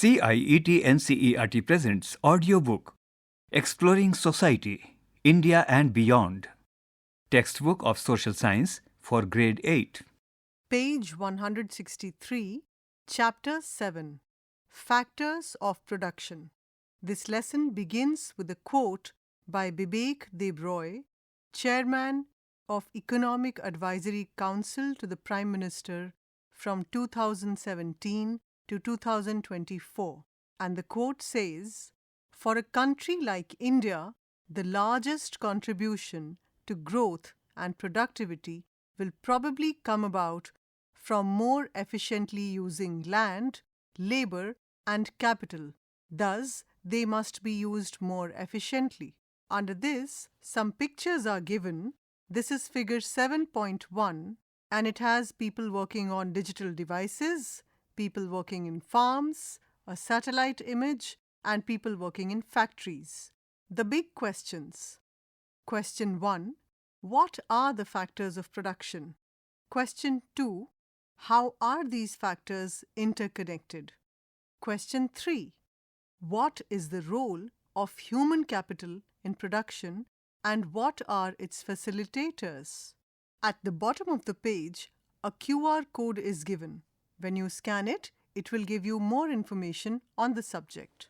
CIET NCERT presents Audiobook Exploring Society, India and Beyond. Textbook of Social Science for Grade 8. Page 163, Chapter 7, Factors of Production. This lesson begins with a quote by Bibek Debroy, Chairman of Economic Advisory Council to the Prime Minister from 2017 to 2024. And the quote says, "For a country like India, the largest contribution to growth and productivity will probably come about from more efficiently using land, labor, and capital. Thus, they must be used more efficiently." Under this, some pictures are given. This is figure 7.1, and it has people working on digital devices, people working in farms, a satellite image, and people working in factories. The big questions. Question 1. What are the factors of production? Question 2. How are these factors interconnected? Question 3. What is the role of human capital in production and what are its facilitators? At the bottom of the page, a QR code is given. When you scan it, it will give you more information on the subject.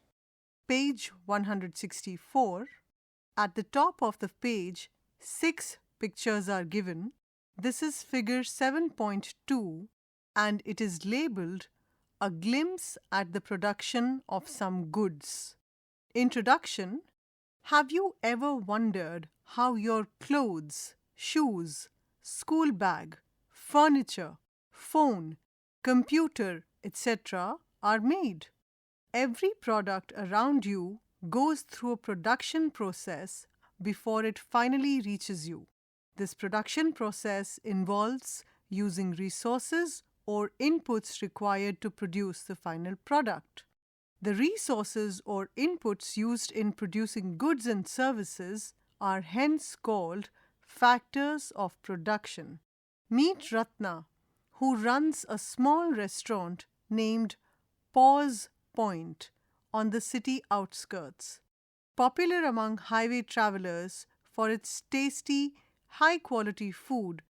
Page 164. At the top of the page, 6 pictures are given. This is figure 7.2 and it is labeled "A Glimpse at the Production of Some Goods." Introduction. Have you ever wondered how your clothes, shoes, school bag, furniture, phone, computer, etc. are made? Every product around you goes through a production process before it finally reaches you. This production process involves using resources or inputs required to produce the final product. The resources or inputs used in producing goods and services are hence called factors of production. Meet Ratna, who runs a small restaurant named Pause Point on the city outskirts. Popular among highway travelers for its tasty, high-quality food,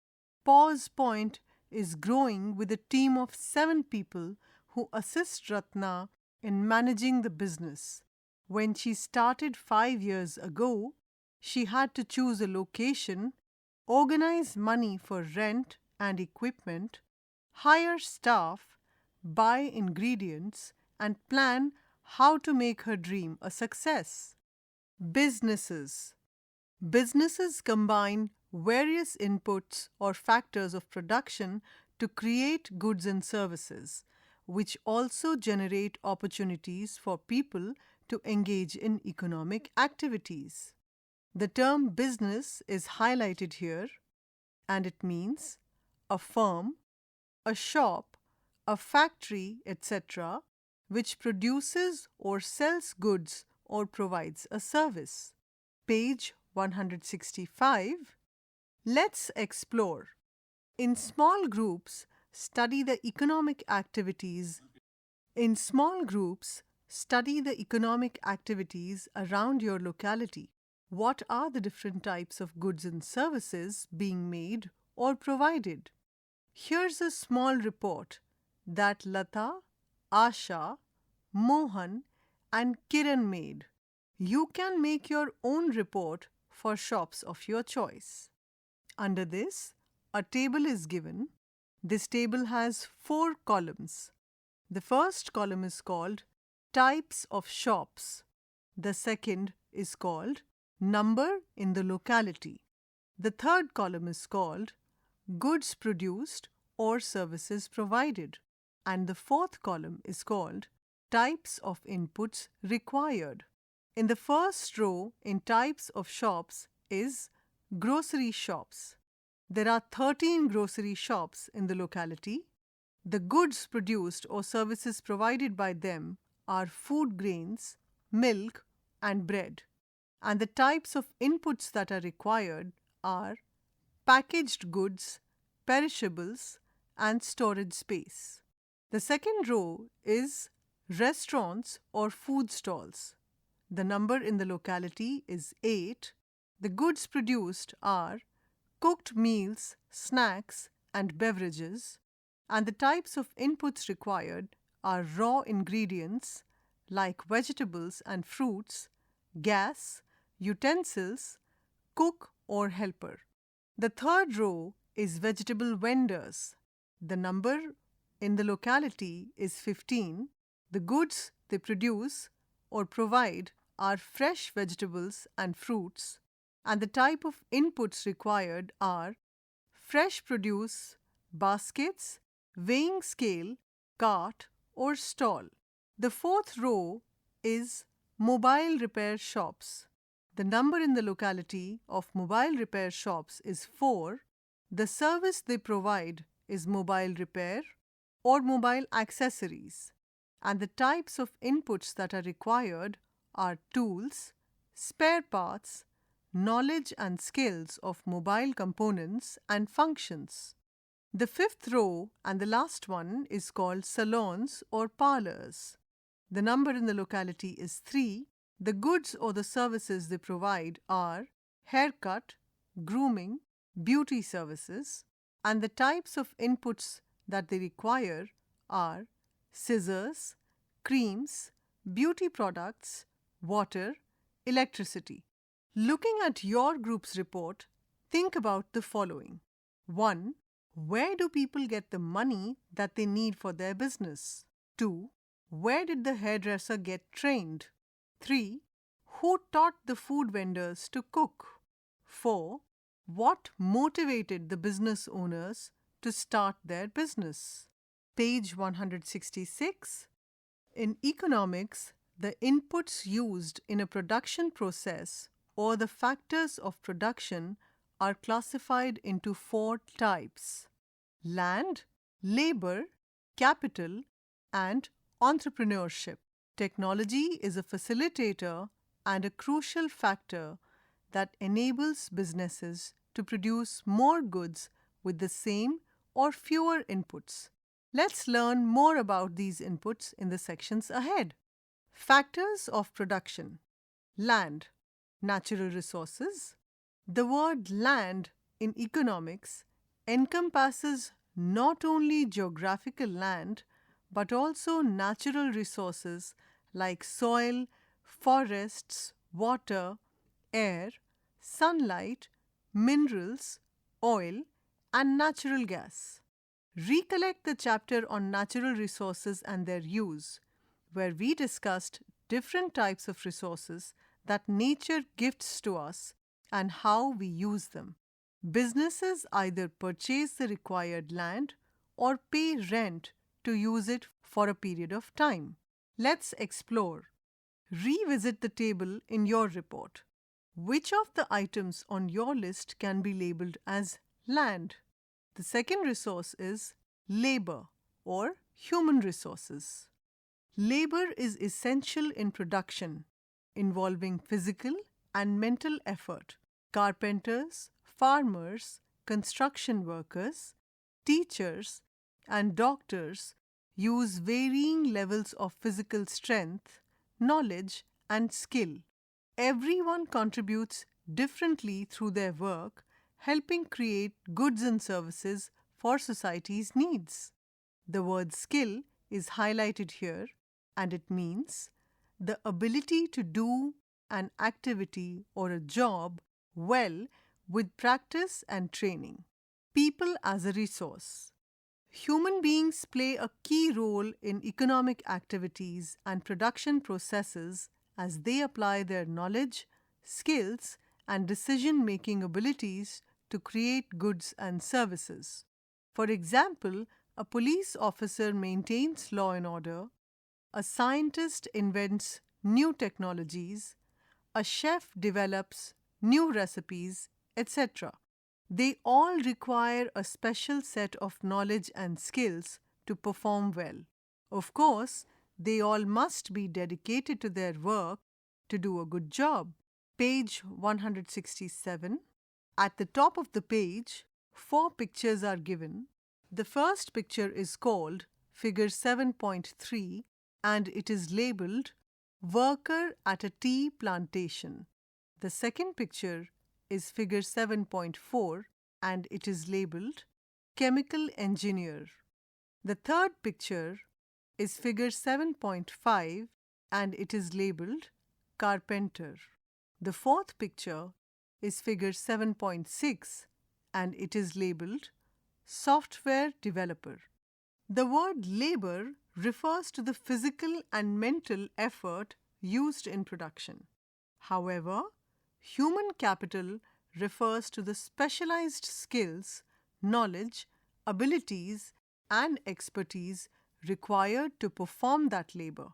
Pause Point is growing with a team of 7 people who assist Ratna in managing the business. When she started 5 years ago, she had to choose a location, organize money for rent and equipment, hire staff, buy ingredients, and plan how to make her dream a success. Businesses. Businesses combine various inputs or factors of production to create goods and services, which also generate opportunities for people to engage in economic activities. The term business is highlighted here, and it means a firm, a shop, a factory, etc., which produces or sells goods or provides a service. Page 165. Let's explore. In small groups, study the economic activities. Around your locality. What are the different types of goods and services being made or provided? Here's a small report that Lata, Asha, Mohan, and Kiran made. You can make your own report for shops of your choice. Under this, a table is given. This table has 4 columns. The first column is called Types of Shops. The second is called Number in the Locality. The third column is called Goods Produced or Services Provided. And the fourth column is called Types of Inputs Required. In the first row in Types of Shops is Grocery Shops. There are 13 grocery shops in the locality. The goods produced or services provided by them are food grains, milk, and bread. And the types of inputs that are required are packaged goods, perishables, and storage space. The second row is restaurants or food stalls. The number in the locality is 8. The goods produced are cooked meals, snacks, and beverages, and the types of inputs required are raw ingredients like vegetables and fruits, gas, utensils, cook or helper. The third row is vegetable vendors. The number in the locality is 15. The goods they produce or provide are fresh vegetables and fruits, and the type of inputs required are fresh produce, baskets, weighing scale, cart, or stall. The fourth row is mobile repair shops. The number in the locality of mobile repair shops is 4. The service they provide is mobile repair or mobile accessories, and the types of inputs that are required are tools, spare parts, knowledge and skills of mobile components and functions. The fifth row and the last one is called salons or parlors. The number in the locality is 3. The goods or the services they provide are haircut, grooming, beauty services, and the types of inputs that they require are scissors, creams, beauty products, water, electricity. Looking at your group's report, think about the following. 1. Where do people get the money that they need for their business? 2. Where did the hairdresser get trained? 3. Who taught the food vendors to cook? 4. What motivated the business owners to start their business? Page 166. In economics, the inputs used in a production process or the factors of production are classified into 4 types: land, labor, capital, and entrepreneurship. Technology is a facilitator and a crucial factor that enables businesses to produce more goods with the same or fewer inputs. Let's learn more about these inputs in the sections ahead. Factors of production. Land, natural resources. The word land in economics encompasses not only geographical land but also natural resources like soil, forests, water, air, sunlight, minerals, oil, and natural gas. Recollect the chapter on natural resources and their use, where we discussed different types of resources that nature gifts to us and how we use them. Businesses either purchase the required land or pay rent to use it for a period of time. Let's explore. Revisit the table in your report. Which of the items on your list can be labeled as land? The second resource is labor or human resources. Labor is essential in production, involving physical and mental effort. Carpenters, farmers, construction workers, teachers, and doctors use varying levels of physical strength, knowledge, and skill. Everyone contributes differently through their work, helping create goods and services for society's needs. The word skill is highlighted here, and it means the ability to do an activity or a job well with practice and training. People as a resource. Human beings play a key role in economic activities and production processes as they apply their knowledge, skills, and decision-making abilities to create goods and services. For example, a police officer maintains law and order, a scientist invents new technologies, a chef develops new recipes, etc. They all require a special set of knowledge and skills to perform well. Of course, they all must be dedicated to their work to do a good job. Page 167. At the top of the page, 4 pictures are given. The first picture is called Figure 7.3 and it is labeled Worker at a Tea Plantation. The second picture is figure 7.4 and it is labeled Chemical Engineer. The third picture is figure 7.5 and it is labeled Carpenter. The fourth picture is figure 7.6 and it is labeled Software Developer. The word labor refers to the physical and mental effort used in production. However, human capital refers to the specialized skills, knowledge, abilities, and expertise required to perform that labor.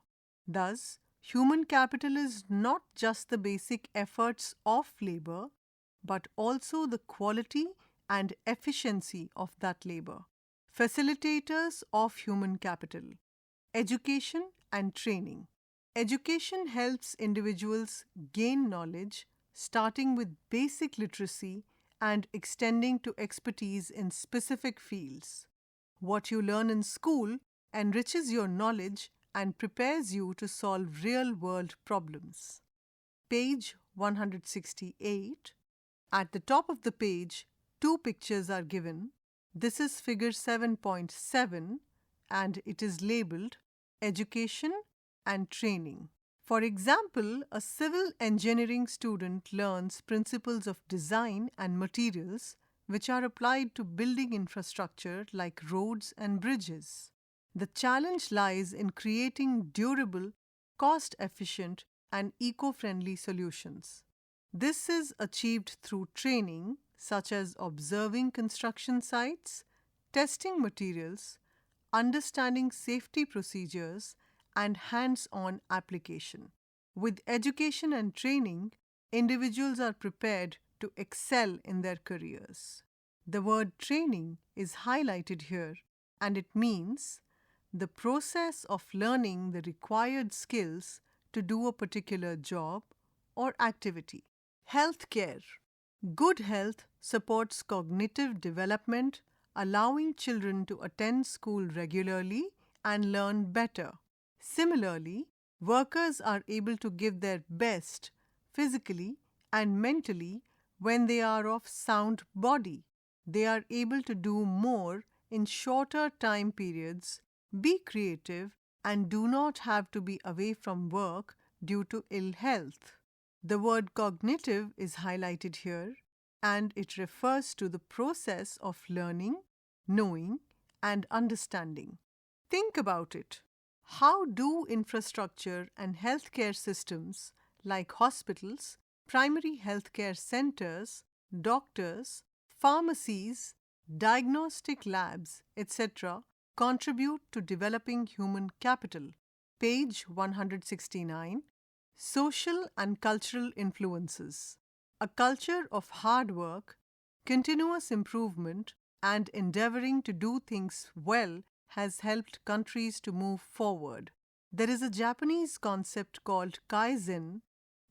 Thus, human capital is not just the basic efforts of labor, but also the quality and efficiency of that labor. Facilitators of human capital. Education and training. Education helps individuals gain knowledge, starting with basic literacy and extending to expertise in specific fields. What you learn in school enriches your knowledge and prepares you to solve real-world problems. Page 168. At the top of the page, two pictures are given. This is figure 7.7 and it is labeled Education and Training. For example, a civil engineering student learns principles of design and materials which are applied to building infrastructure like roads and bridges. The challenge lies in creating durable, cost-efficient, and eco-friendly solutions. This is achieved through training such as observing construction sites, testing materials, understanding safety procedures, and hands-on application. With education and training, individuals are prepared to excel in their careers. The word training is highlighted here, and it means the process of learning the required skills to do a particular job or activity. Healthcare. Good health supports cognitive development, allowing children to attend school regularly and learn better. Similarly, workers are able to give their best physically and mentally when they are of sound body. They are able to do more in shorter time periods, be creative, and do not have to be away from work due to ill health. The word cognitive is highlighted here, and it refers to the process of learning, knowing, and understanding. Think about it. How do infrastructure and healthcare systems like hospitals, primary healthcare centers, doctors, pharmacies, diagnostic labs, etc., contribute to developing human capital? Page 169. Social and cultural influences. A culture of hard work, continuous improvement, and endeavoring to do things well has helped countries to move forward. There is a Japanese concept called Kaizen,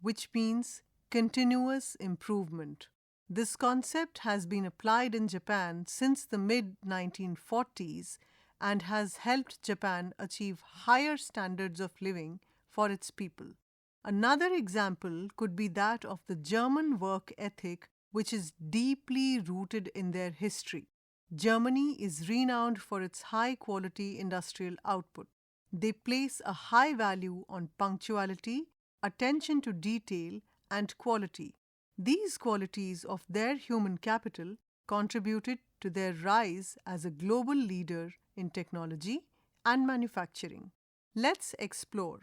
which means continuous improvement. This concept has been applied in Japan since the mid-1940s and has helped Japan achieve higher standards of living for its people. Another example could be that of the German work ethic, which is deeply rooted in their history. Germany is renowned for its high-quality industrial output. They place a high value on punctuality, attention to detail, and quality. These qualities of their human capital contributed to their rise as a global leader in technology and manufacturing. Let's explore.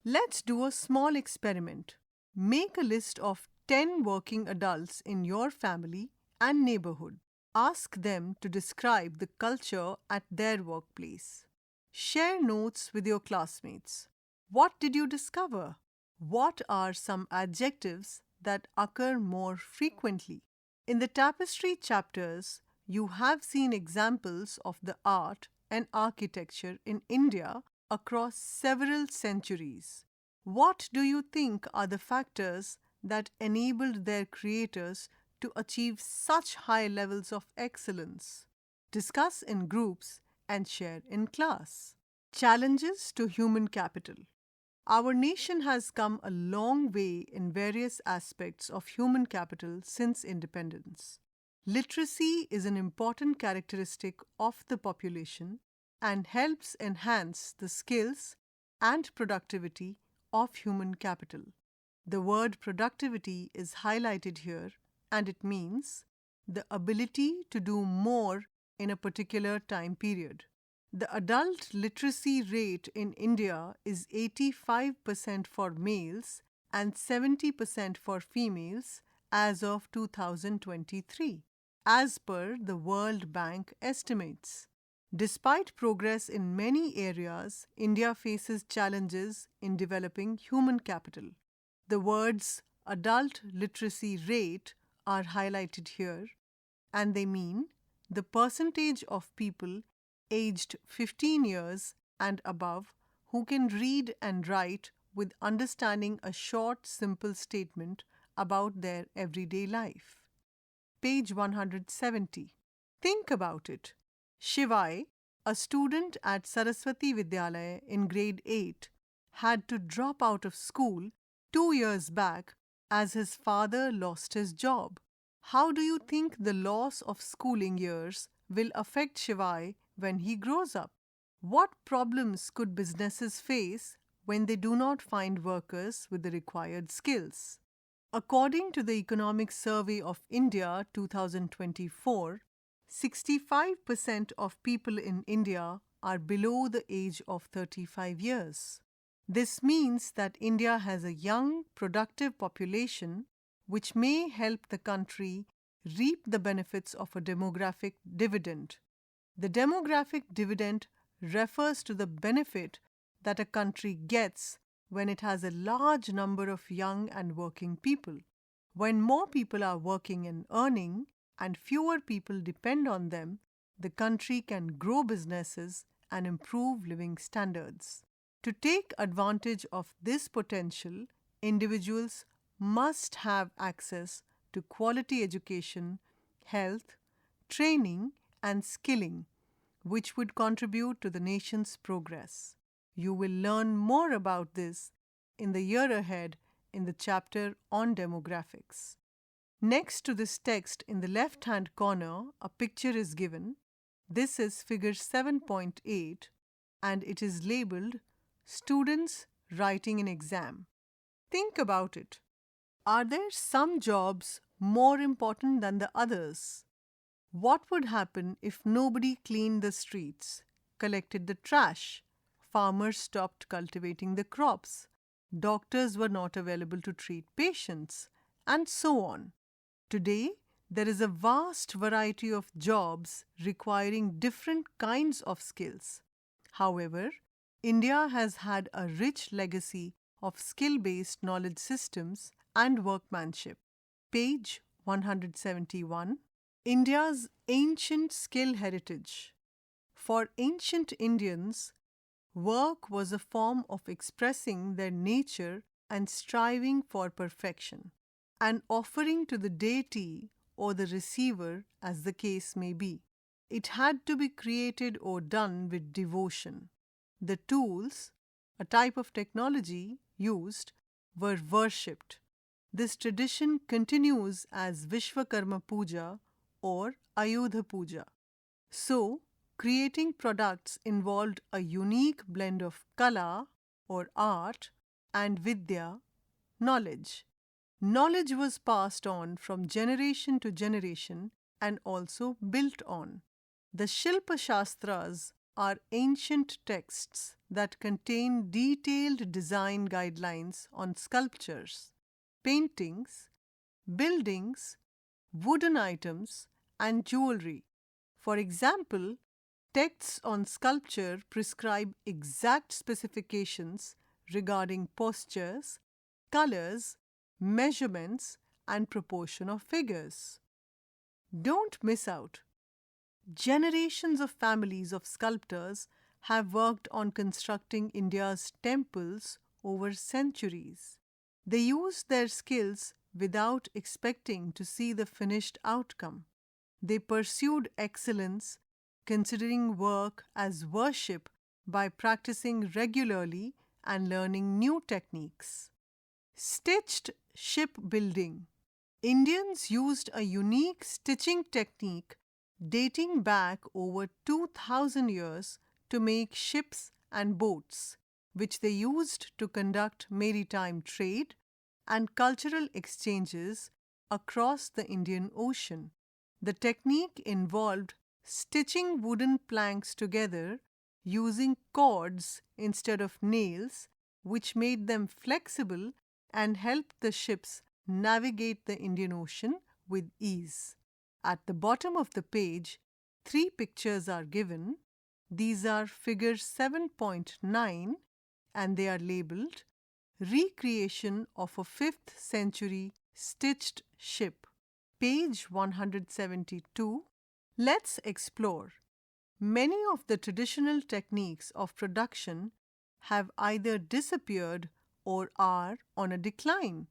Let's do a small experiment. Make a list of 10 working adults in your family and neighborhood. Ask them to describe the culture at their workplace. Share notes with your classmates. What did you discover? What are some adjectives that occur more frequently? In the tapestry chapters, you have seen examples of the art and architecture in India across several centuries. What do you think are the factors that enabled their creators to achieve such high levels of excellence? Discuss in groups and share in class. Challenges to human capital. Our nation has come a long way in various aspects of human capital since independence. Literacy is an important characteristic of the population and helps enhance the skills and productivity of human capital. The word productivity is highlighted here, and it means the ability to do more in a particular time period. The adult literacy rate in India is 85% for males and 70% for females as of 2023, as per the World Bank estimates. Despite progress in many areas, India faces challenges in developing human capital. The words adult literacy rate are highlighted here, and they mean the percentage of people aged 15 years and above who can read and write with understanding a short, simple statement about their everyday life. Page 170. Think about it. Shivai, a student at Saraswati Vidyalaya in grade 8, had to drop out of school 2 years back as his father lost his job. How do you think the loss of schooling years will affect Shivai when he grows up? What problems could businesses face when they do not find workers with the required skills? According to the Economic Survey of India 2024, 65% of people in India are below the age of 35 years. This means that India has a young, productive population which may help the country reap the benefits of a demographic dividend. The demographic dividend refers to the benefit that a country gets when it has a large number of young and working people. When more people are working and earning and fewer people depend on them, the country can grow businesses and improve living standards. To take advantage of this potential, individuals must have access to quality education, health, training, and skilling, which would contribute to the nation's progress. You will learn more about this in the year ahead in the chapter on demographics. Next to this text in the left-hand corner, a picture is given. This is figure 7.8 and it is labeled Students Writing an Exam. Think about it. Are there some jobs more important than the others? What would happen if nobody cleaned the streets, collected the trash, farmers stopped cultivating the crops, doctors were not available to treat patients, and so on? Today, there is a vast variety of jobs requiring different kinds of skills. However, India has had a rich legacy of skill-based knowledge systems and workmanship. Page 171. India's ancient skill heritage. For ancient Indians, work was a form of expressing their nature and striving for perfection, an offering to the deity or the receiver, as the case may be. It had to be created or done with devotion. The tools, a type of technology used, were worshipped. This tradition continues as Vishwakarma Puja or Ayudha Puja. So, creating products involved a unique blend of kala or art and vidya, knowledge. Knowledge was passed on from generation to generation and also built on. The Shilpa Shastras are ancient texts that contain detailed design guidelines on sculptures, paintings, buildings, wooden items, and jewelry. For example, texts on sculpture prescribe exact specifications regarding postures, colors, measurements, and proportion of figures. Don't miss out. Generations of families of sculptors have worked on constructing India's temples over centuries. They used their skills without expecting to see the finished outcome. They pursued excellence, considering work as worship by practicing regularly and learning new techniques. Stitched shipbuilding. Indians used a unique stitching technique dating back over 2000 years to make ships and boats, which they used to conduct maritime trade and cultural exchanges across the Indian Ocean. The technique involved stitching wooden planks together using cords instead of nails, which made them flexible and helped the ships navigate the Indian Ocean with ease. At the bottom of the page, 3 pictures are given. These are figure 7.9 and they are labeled Recreation of a 5th Century Stitched Ship. Page 172. Let's explore. Many of the traditional techniques of production have either disappeared or are on a decline.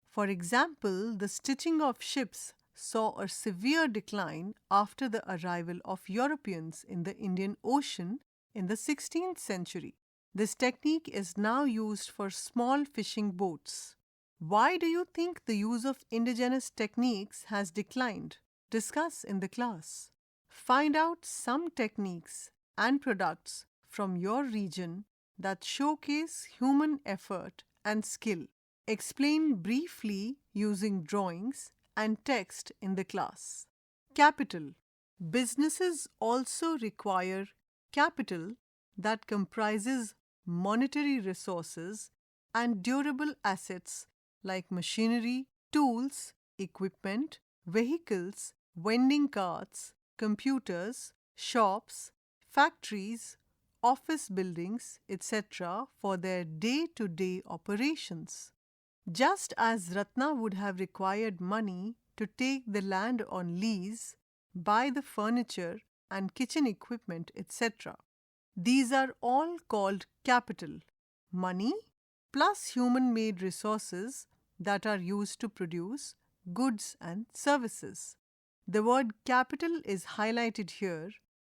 For example, the stitching of ships saw a severe decline after the arrival of Europeans in the Indian Ocean in the 16th century. This technique is now used for small fishing boats. Why do you think the use of indigenous techniques has declined? Discuss in the class. Find out some techniques and products from your region that showcase human effort and skill. Explain briefly using drawings and text in the class. Capital. Businesses also require capital that comprises monetary resources and durable assets like machinery, tools, equipment, vehicles, vending carts, computers, shops, factories, office buildings, etc. for their day-to-day operations. Just as Ratna would have required money to take the land on lease, buy the furniture and kitchen equipment, etc. These are all called capital, money plus human-made resources that are used to produce goods and services. The word capital is highlighted here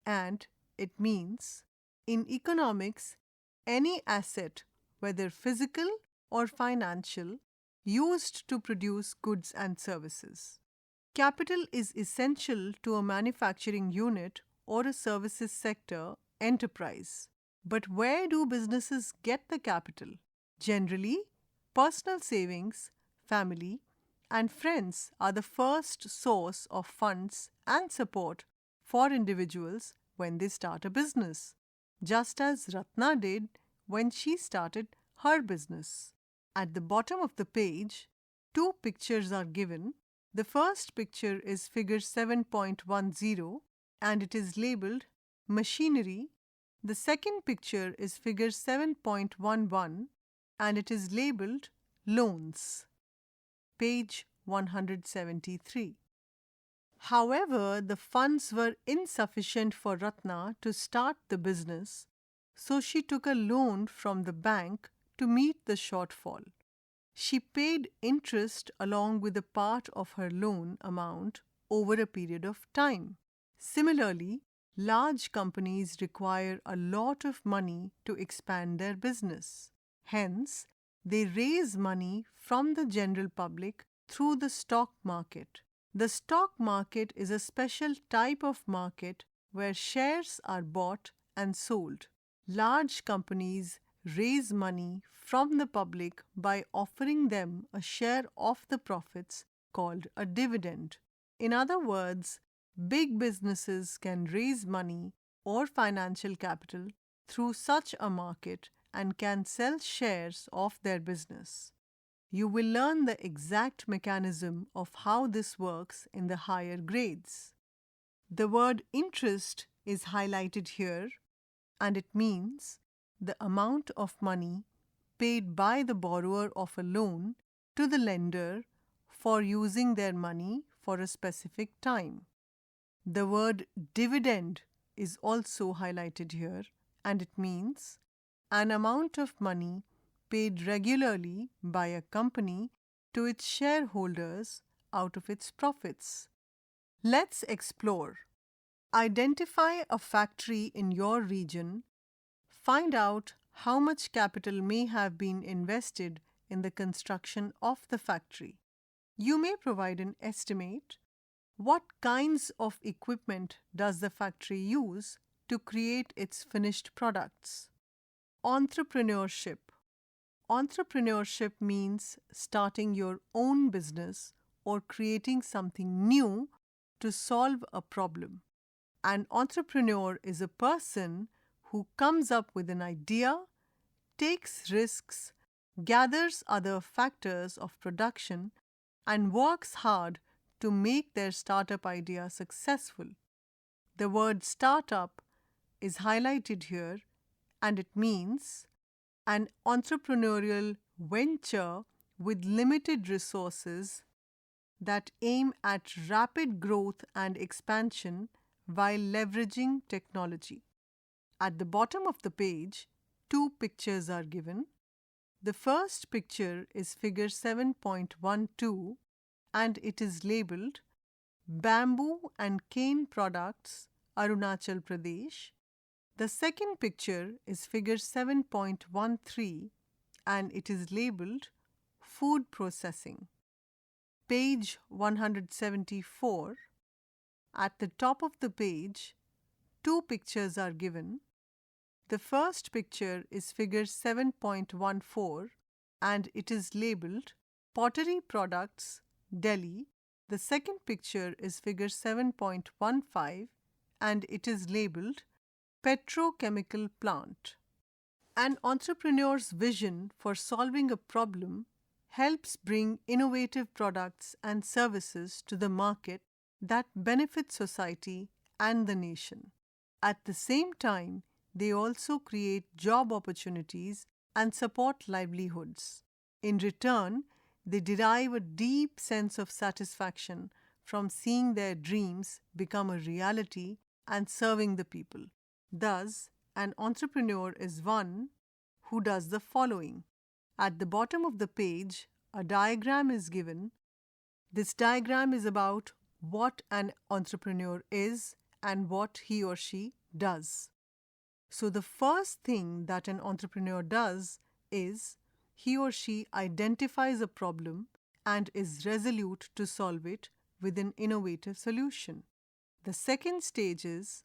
and it means, in economics, any asset, whether physical or financial, used to produce goods and services. Capital is essential to a manufacturing unit or a services sector enterprise. But where do businesses get the capital? Generally, personal savings, family, and friends are the first source of funds and support for individuals when they start a business, just as Ratna did when she started her business. At the bottom of the page, 2 pictures are given. The first picture is figure 7.10 and it is labeled Machinery. The second picture is figure 7.11 and it is labeled Loans. Page 173. However, the funds were insufficient for Ratna to start the business, so she took a loan from the bank to meet the shortfall. She paid interest along with a part of her loan amount over a period of time. Similarly, large companies require a lot of money to expand their business. Hence, they raise money from the general public through the stock market. The stock market is a special type of market where shares are bought and sold. Large companies raise money from the public by offering them a share of the profits called a dividend. In other words, big businesses can raise money or financial capital through such a market and can sell shares of their business. You will learn the exact mechanism of how this works in the higher grades. The word interest is highlighted here and it means the amount of money paid by the borrower of a loan to the lender for using their money for a specific time. The word dividend is also highlighted here and it means an amount of money paid regularly by a company to its shareholders out of its profits. Let's explore. Identify a factory in your region, Find out how much capital may have been invested in the construction of the factory. You may provide an estimate. What kinds of equipment does the factory use to create its finished products? Entrepreneurship. Entrepreneurship means starting your own business or creating something new to solve a problem. An entrepreneur is a person who comes up with an idea, takes risks, gathers other factors of production, and works hard to make their startup idea successful. The word startup is highlighted here, and it means an entrepreneurial venture with limited resources that aim at rapid growth and expansion while leveraging technology. At the bottom of the page, two pictures are given. The first picture is figure 7.12 and it is labeled Bamboo and Cane Products, Arunachal Pradesh. The second picture is figure 7.13 and it is labeled Food Processing. Page 174. At the top of the page, two pictures are given. The first picture is figure 7.14 and it is labeled Pottery Products, Delhi. The second picture is figure 7.15 and it is labeled Petrochemical Plant. An entrepreneur's vision for solving a problem helps bring innovative products and services to the market that benefit society and the nation. At the same time, they also create job opportunities and support livelihoods. In return, they derive a deep sense of satisfaction from seeing their dreams become a reality and serving the people. Thus, an entrepreneur is one who does the following. At the bottom of the page, a diagram is given. This diagram is about what an entrepreneur is and what he or she does. So the first thing that an entrepreneur does is he or she identifies a problem and is resolute to solve it with an innovative solution. The second stage is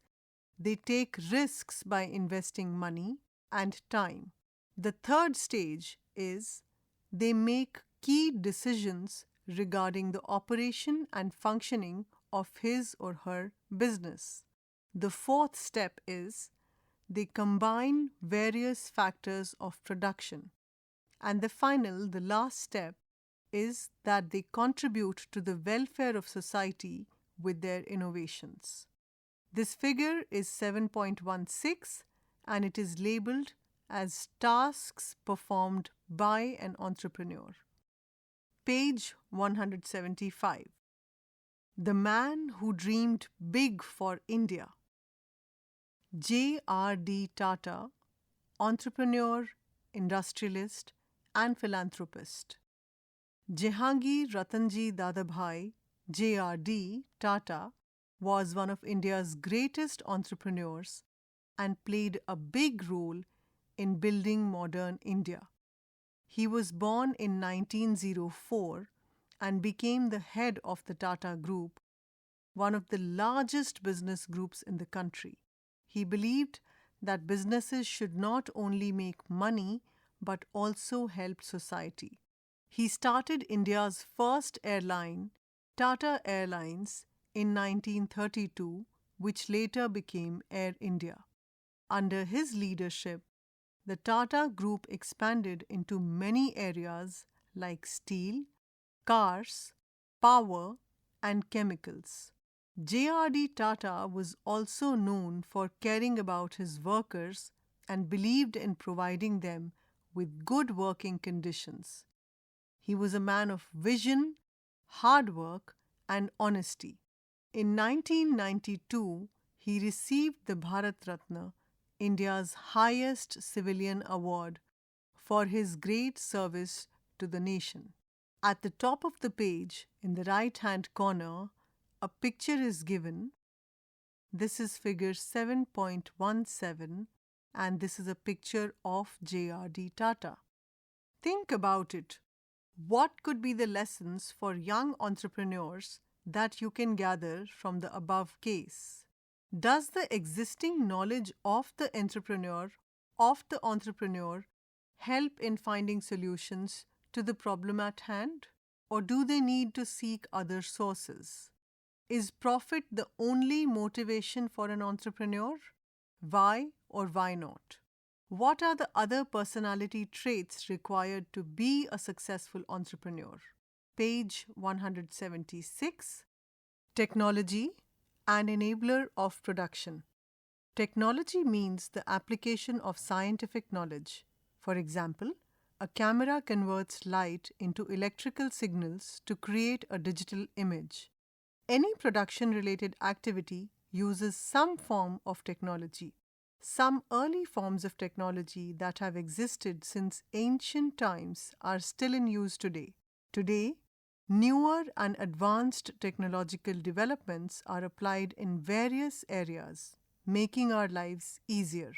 they take risks by investing money and time. The third stage is they make key decisions regarding the operation and functioning of his or her business. The fourth step is they combine various factors of production. And the last step, is that they contribute to the welfare of society with their innovations. This figure is 7.16 and it is labeled as tasks performed by an entrepreneur. Page 175. The man who dreamed big for India. J.R.D. Tata, entrepreneur, industrialist, and philanthropist. Jehangir Ratanji Dadabhai, J.R.D. Tata, was one of India's greatest entrepreneurs and played a big role in building modern India. He was born in 1904 and became the head of the Tata Group, one of the largest business groups in the country. He believed that businesses should not only make money but also help society. He started India's first airline, Tata Airlines, in 1932, which later became Air India. Under his leadership, the Tata Group expanded into many areas like steel, cars, power, and chemicals. J.R.D. Tata was also known for caring about his workers and believed in providing them with good working conditions. He was a man of vision, hard work, and honesty. In 1992, he received the Bharat Ratna, India's highest civilian award, for his great service to the nation. At the top of the page, in the right-hand corner, a picture is given. This is figure 7.17 and this is a picture of J.R.D. Tata. Think about it. What could be the lessons for young entrepreneurs that you can gather from the above case? Does the existing knowledge of the entrepreneur, help in finding solutions to the problem at hand? Or do they need to seek other sources? Is profit the only motivation for an entrepreneur? Why or why not? What are the other personality traits required to be a successful entrepreneur? Page 176. Technology, an enabler of production. Technology means the application of scientific knowledge. For example, a camera converts light into electrical signals to create a digital image. Any production-related activity uses some form of technology. Some early forms of technology that have existed since ancient times are still in use today. Today, newer and advanced technological developments are applied in various areas, making our lives easier.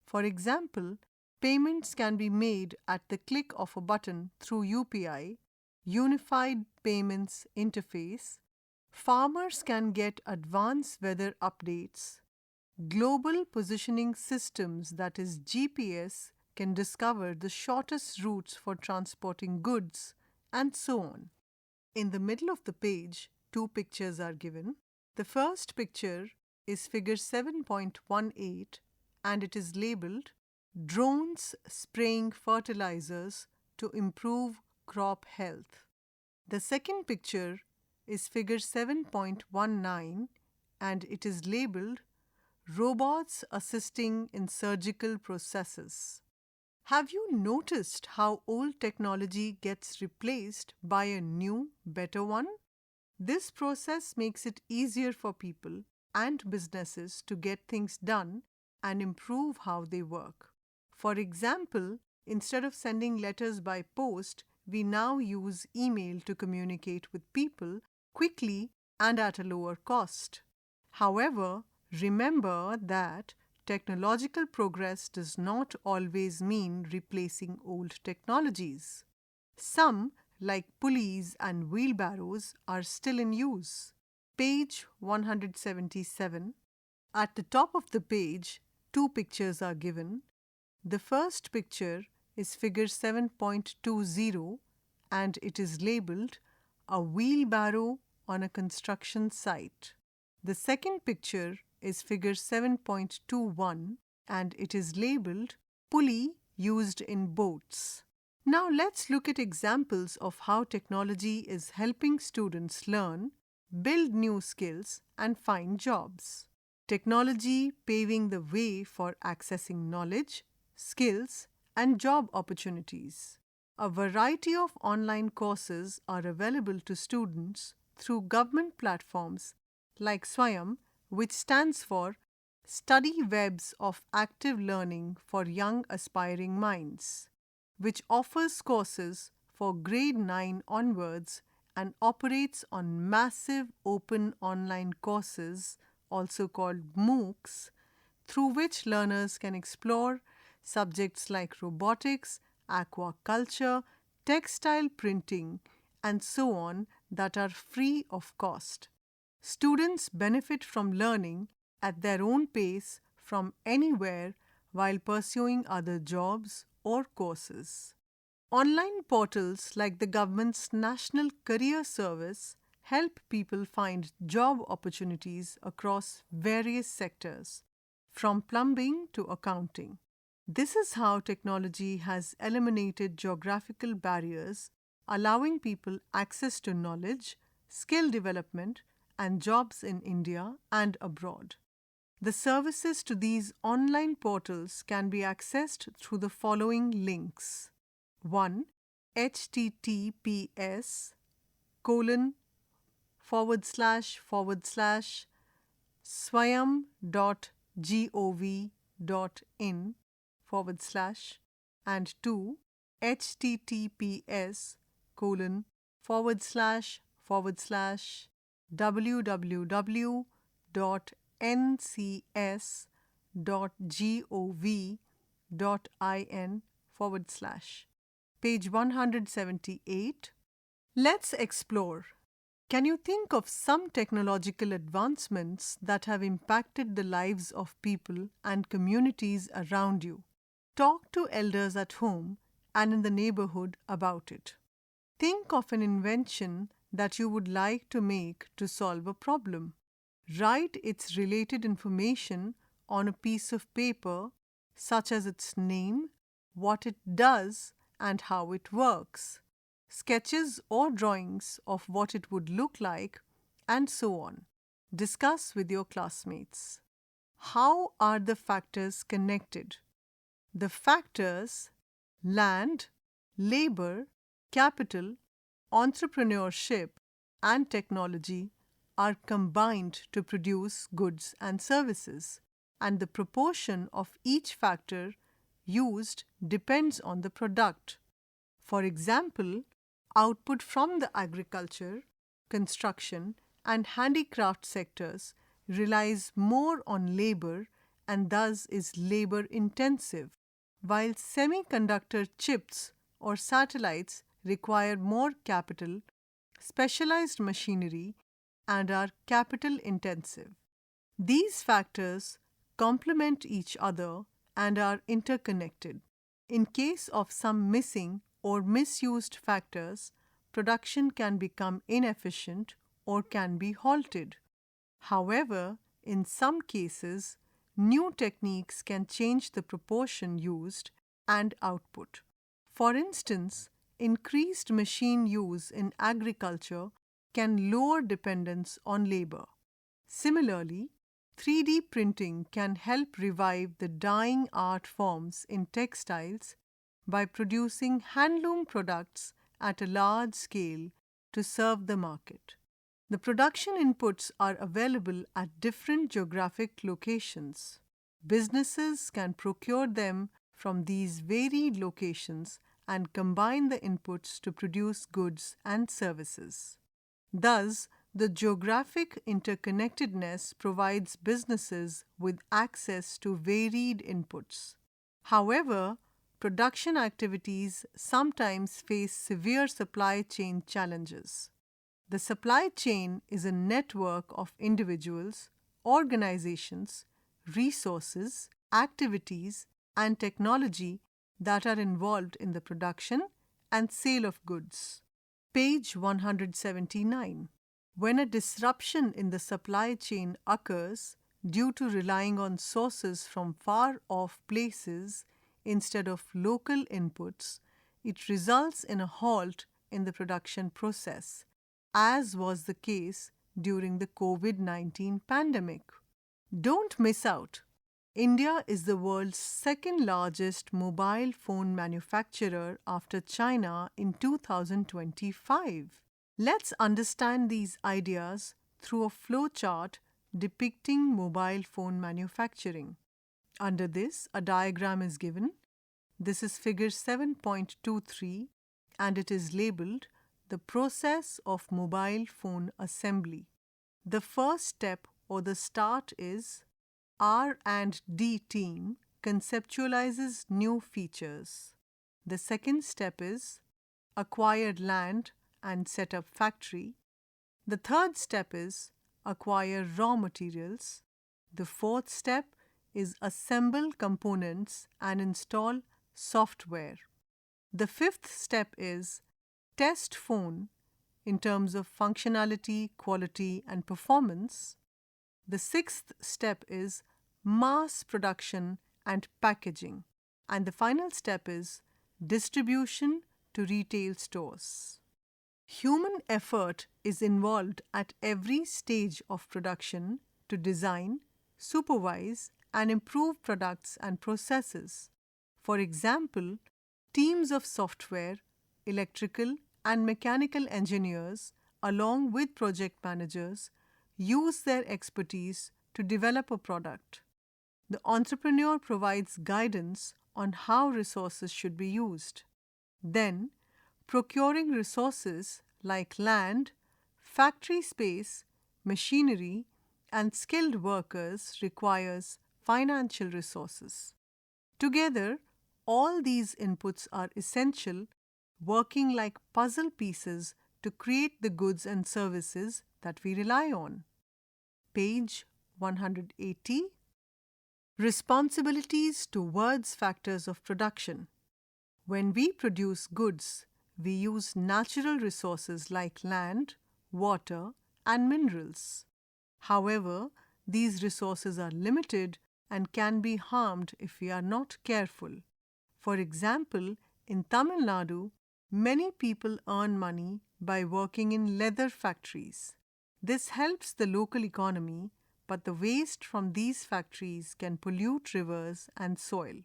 For example, payments can be made at the click of a button through UPI, Unified Payments Interface. Farmers can get advanced weather updates. Global positioning systems, that is GPS, can discover the shortest routes for transporting goods, and so on. In the middle of the page, two pictures are given. The first picture is figure 7.18 and it is labeled Drones Spraying Fertilizers to Improve Crop Health. The second picture is figure 7.19 and it is labeled Robots Assisting in Surgical Processes. Have you noticed how old technology gets replaced by a new, better one? This process makes it easier for people and businesses to get things done and improve how they work. For example, instead of sending letters by post, we now use email to communicate with people quickly and at a lower cost. However, remember that technological progress does not always mean replacing old technologies. Some, like pulleys and wheelbarrows, are still in use. Page 177. At the top of the page, two pictures are given. The first picture is figure 7.20 and it is labeled A Wheelbarrow on a Construction Site. The second picture is figure 7.21 and it is labeled Pulley Used in Boats. Now let's look at examples of how technology is helping students learn, build new skills, and find jobs. Technology paving the way for accessing knowledge, skills, and job opportunities. A variety of online courses are available to students through government platforms like Swayam, which stands for Study Webs of Active Learning for Young Aspiring Minds, which offers courses for grade 9 onwards and operates on massive open online courses, also called MOOCs, through which learners can explore subjects like robotics, aquaculture, textile printing, and so on that are free of cost. Students benefit from learning at their own pace from anywhere while pursuing other jobs or courses. Online portals like the government's National Career Service help people find job opportunities across various sectors, from plumbing to accounting. This is how technology has eliminated geographical barriers, allowing people access to knowledge, skill development, and jobs in India and abroad. The services to these online portals can be accessed through the following links. 1. https://swayam.gov.in/ and 2. https://www.ncs ncert.gov.in/. Page 178. Let's explore. Can you think of some technological advancements that have impacted the lives of people and communities around you? Talk to elders at home and in the neighborhood about it. Think of an invention that you would like to make to solve a problem. Write its related information on a piece of paper, such as its name, what it does, and how it works, sketches or drawings of what it would look like, and so on. Discuss with your classmates. How are the factors connected? The factors land, labor, capital, entrepreneurship, and technology are combined to produce goods and services, and the proportion of each factor used depends on the product. For example, output from the agriculture, construction, and handicraft sectors relies more on labor and thus is labor intensive, while semiconductor chips or satellites require more capital, specialized machinery, and are capital intensive. These factors complement each other and are interconnected. In case of some missing or misused factors, production can become inefficient or can be halted. However, in some cases, new techniques can change the proportion used and output. For instance, increased machine use in agriculture can lower dependence on labor. Similarly, 3D printing can help revive the dying art forms in textiles by producing handloom products at a large scale to serve the market. The production inputs are available at different geographic locations. Businesses can procure them from these varied locations and combine the inputs to produce goods and services. Thus, the geographic interconnectedness provides businesses with access to varied inputs. However, production activities sometimes face severe supply chain challenges. The supply chain is a network of individuals, organizations, resources, activities, and technology that are involved in the production and sale of goods. Page 179. When a disruption in the supply chain occurs due to relying on sources from far off places instead of local inputs, it results in a halt in the production process, as was the case during the COVID-19 pandemic. Don't miss out. India is the world's second largest mobile phone manufacturer after China in 2025. Let's understand these ideas through a flowchart depicting mobile phone manufacturing. Under this, a diagram is given. This is figure 7.23 and it is labeled the process of mobile phone assembly. The first step or the start is R&D team conceptualizes new features. The second step is acquire land and set up factory. The third step is acquire raw materials. The fourth step is assemble components and install software. The fifth step is test phone in terms of functionality, quality, and performance. The sixth step is mass production and packaging. And the final step is distribution to retail stores. Human effort is involved at every stage of production to design, supervise, and improve products and processes. For example, teams of software, electrical, and mechanical engineers, along with project managers, use their expertise to develop a product. The entrepreneur provides guidance on how resources should be used. Then, procuring resources like land, factory space, machinery, and skilled workers requires financial resources. Together, all these inputs are essential, working like puzzle pieces to create the goods and services that we rely on. Page 180. Responsibilities towards factors of production. When we produce goods, we use natural resources like land, water, and minerals. However, these resources are limited and can be harmed if we are not careful. For example, in Tamil Nadu, many people earn money by working in leather factories. This helps the local economy, but the waste from these factories can pollute rivers and soil.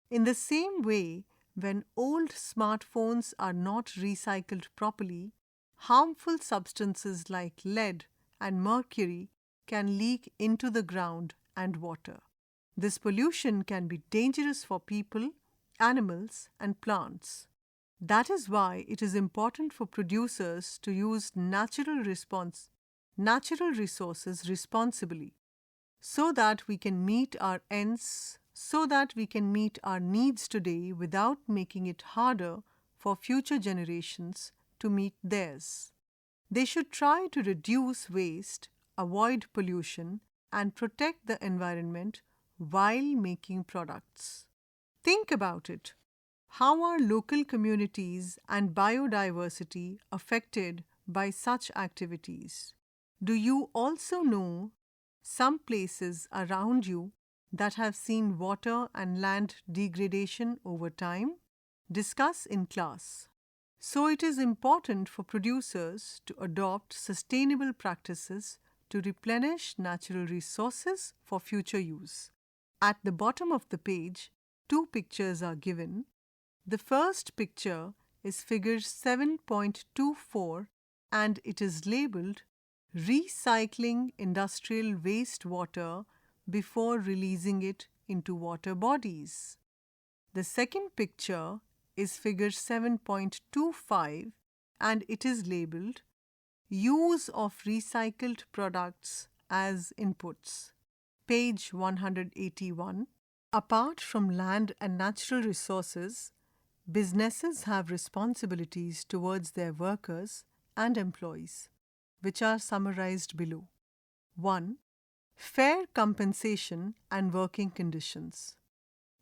In the same way, when old smartphones are not recycled properly, harmful substances like lead and mercury can leak into the ground and water. This pollution can be dangerous for people, animals, and plants. That is why it is important for producers to use natural resources responsibly so that we can meet our needs today without making it harder for future generations to meet theirs. They should try to reduce waste, avoid pollution, and protect the environment while making products. Think about it. How are local communities and biodiversity affected by such activities? Do you also know some places around you that have seen water and land degradation over time? Discuss in class. So it is important for producers to adopt sustainable practices to replenish natural resources for future use. At the bottom of the page, two pictures are given. The first picture is figure 7.24 and it is labeled Recycling Industrial Wastewater before releasing it into water bodies. The second picture is figure 7.25 and it is labeled Use of Recycled Products as Inputs. Page 181. Apart from land and natural resources, businesses have responsibilities towards their workers and employees, which are summarized below. 1. Fair compensation and working conditions.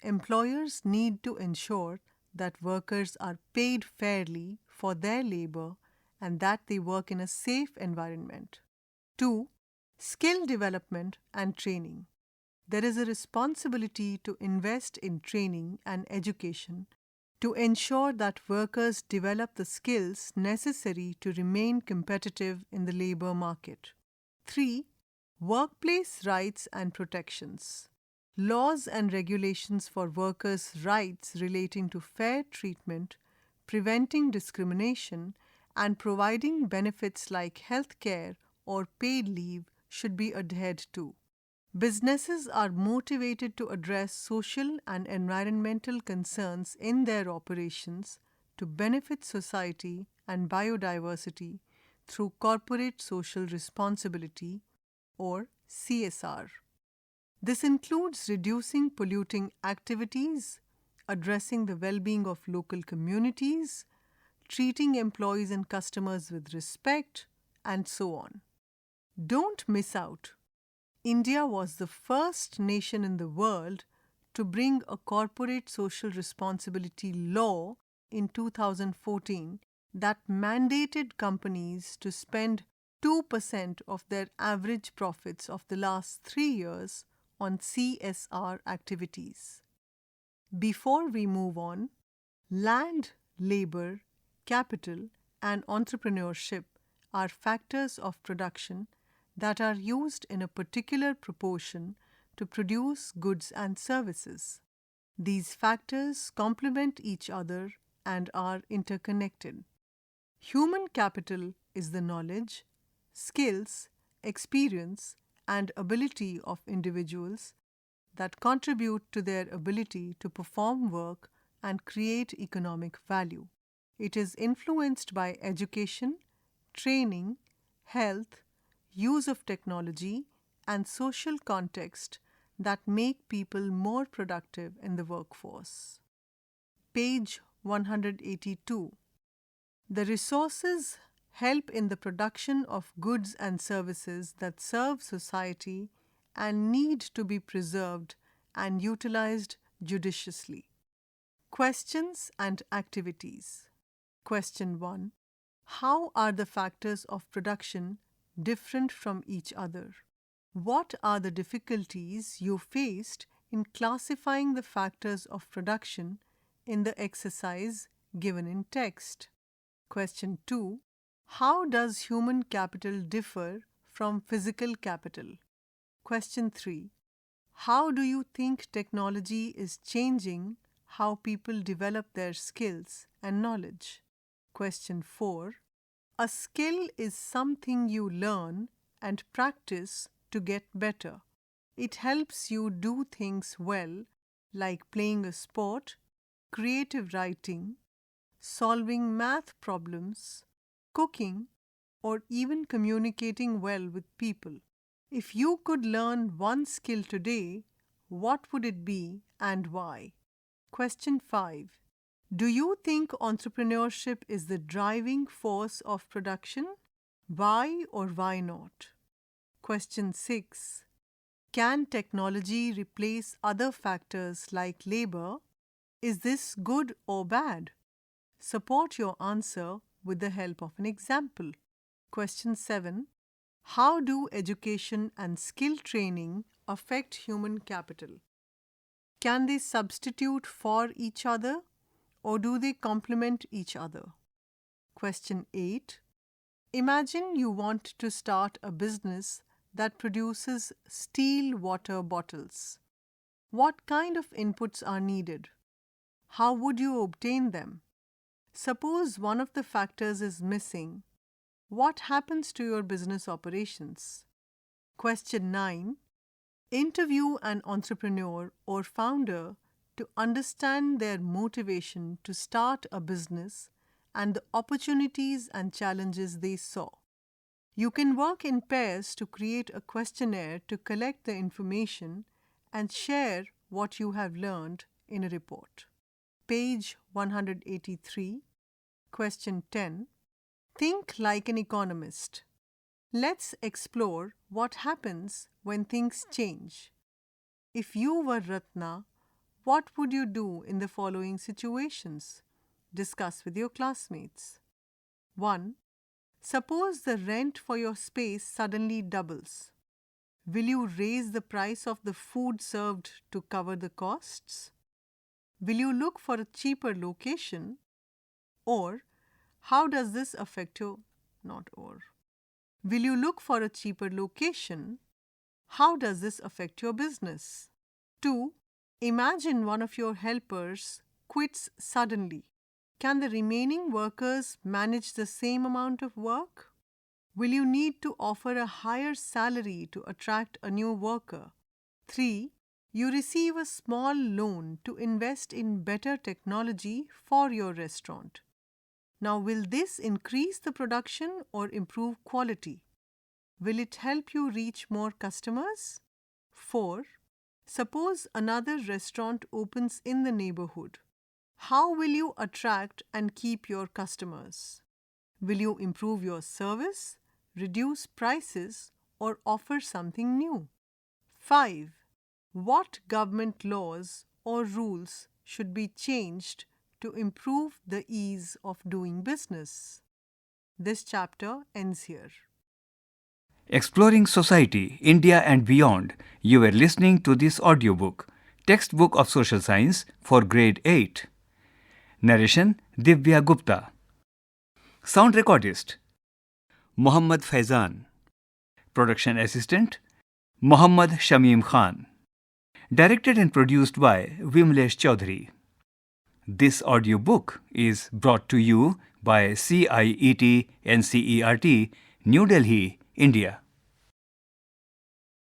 Employers need to ensure that workers are paid fairly for their labor and that they work in a safe environment. 2. Skill development and training. There is a responsibility to invest in training and education to ensure that workers develop the skills necessary to remain competitive in the labor market. 3. Workplace rights and protections. Laws and regulations for workers' rights relating to fair treatment, preventing discrimination, and providing benefits like health care or paid leave should be adhered to. Businesses are motivated to address social and environmental concerns in their operations to benefit society and biodiversity through corporate social responsibility or CSR. This includes reducing polluting activities, addressing the well-being of local communities, treating employees and customers with respect, and so on. Don't miss out. India was the first nation in the world to bring a corporate social responsibility law in 2014 that mandated companies to spend 2% of their average profits of the last 3 years on CSR activities. Before we move on, land, labor, capital, and entrepreneurship are factors of production that are used in a particular proportion to produce goods and services. These factors complement each other and are interconnected. Human capital is the knowledge, skills, experience, and ability of individuals that contribute to their ability to perform work and create economic value. It is influenced by education, training, health, use of technology, and social context that make people more productive in the workforce. Page 182. The resources help in the production of goods and services that serve society and need to be preserved and utilized judiciously. Questions and activities. Question 1. How are the factors of production different from each other? What are the difficulties you faced in classifying the factors of production in the exercise given in text? Question 2. How does human capital differ from physical capital? Question 3. How do you think technology is changing how people develop their skills and knowledge? Question 4. A skill is something you learn and practice to get better. It helps you do things well, like playing a sport, creative writing, solving math problems, cooking, or even communicating well with people. If you could learn one skill today, what would it be and why? Question 5. Do you think entrepreneurship is the driving force of production? Why or why not? Question 6. Can technology replace other factors like labor? Is this good or bad? Support your answer with the help of an example. Question 7. How do education and skill training affect human capital? Can they substitute for each other or do they complement each other? Question 8. Imagine you want to start a business that produces steel water bottles. What kind of inputs are needed? How would you obtain them? Suppose one of the factors is missing. What happens to your business operations? Question 9. Interview an entrepreneur or founder to understand their motivation to start a business and the opportunities and challenges they saw. You can work in pairs to create a questionnaire to collect the information and share what you have learned in a report. Page 183. Question 10. Think like an economist. Let's explore what happens when things change. If you were Ratna, what would you do in the following situations? Discuss with your classmates. 1. Suppose the rent for your space suddenly doubles. Will you raise the price of the food served to cover the costs? Will you look for a cheaper location? Or, how does this affect your... Will you look for a cheaper location? How does this affect your business? 2. Imagine one of your helpers quits suddenly. Can the remaining workers manage the same amount of work? Will you need to offer a higher salary to attract a new worker? 3. You receive a small loan to invest in better technology for your restaurant. Now, will this increase the production or improve quality? Will it help you reach more customers? 4. Suppose another restaurant opens in the neighborhood. How will you attract and keep your customers? Will you improve your service, reduce prices, or offer something new? 5. What government laws or rules should be changed to improve the ease of doing business? This chapter ends here. Exploring Society, India and Beyond. You were listening to this audiobook, Textbook of Social Science for Grade 8. Narration Divya Gupta. Sound recordist Mohammad Faizan. Production assistant Mohammad Shamim Khan. Directed and produced by Vimlesh Chaudhary. This audiobook is brought to you by CIET NCERT, New Delhi, India.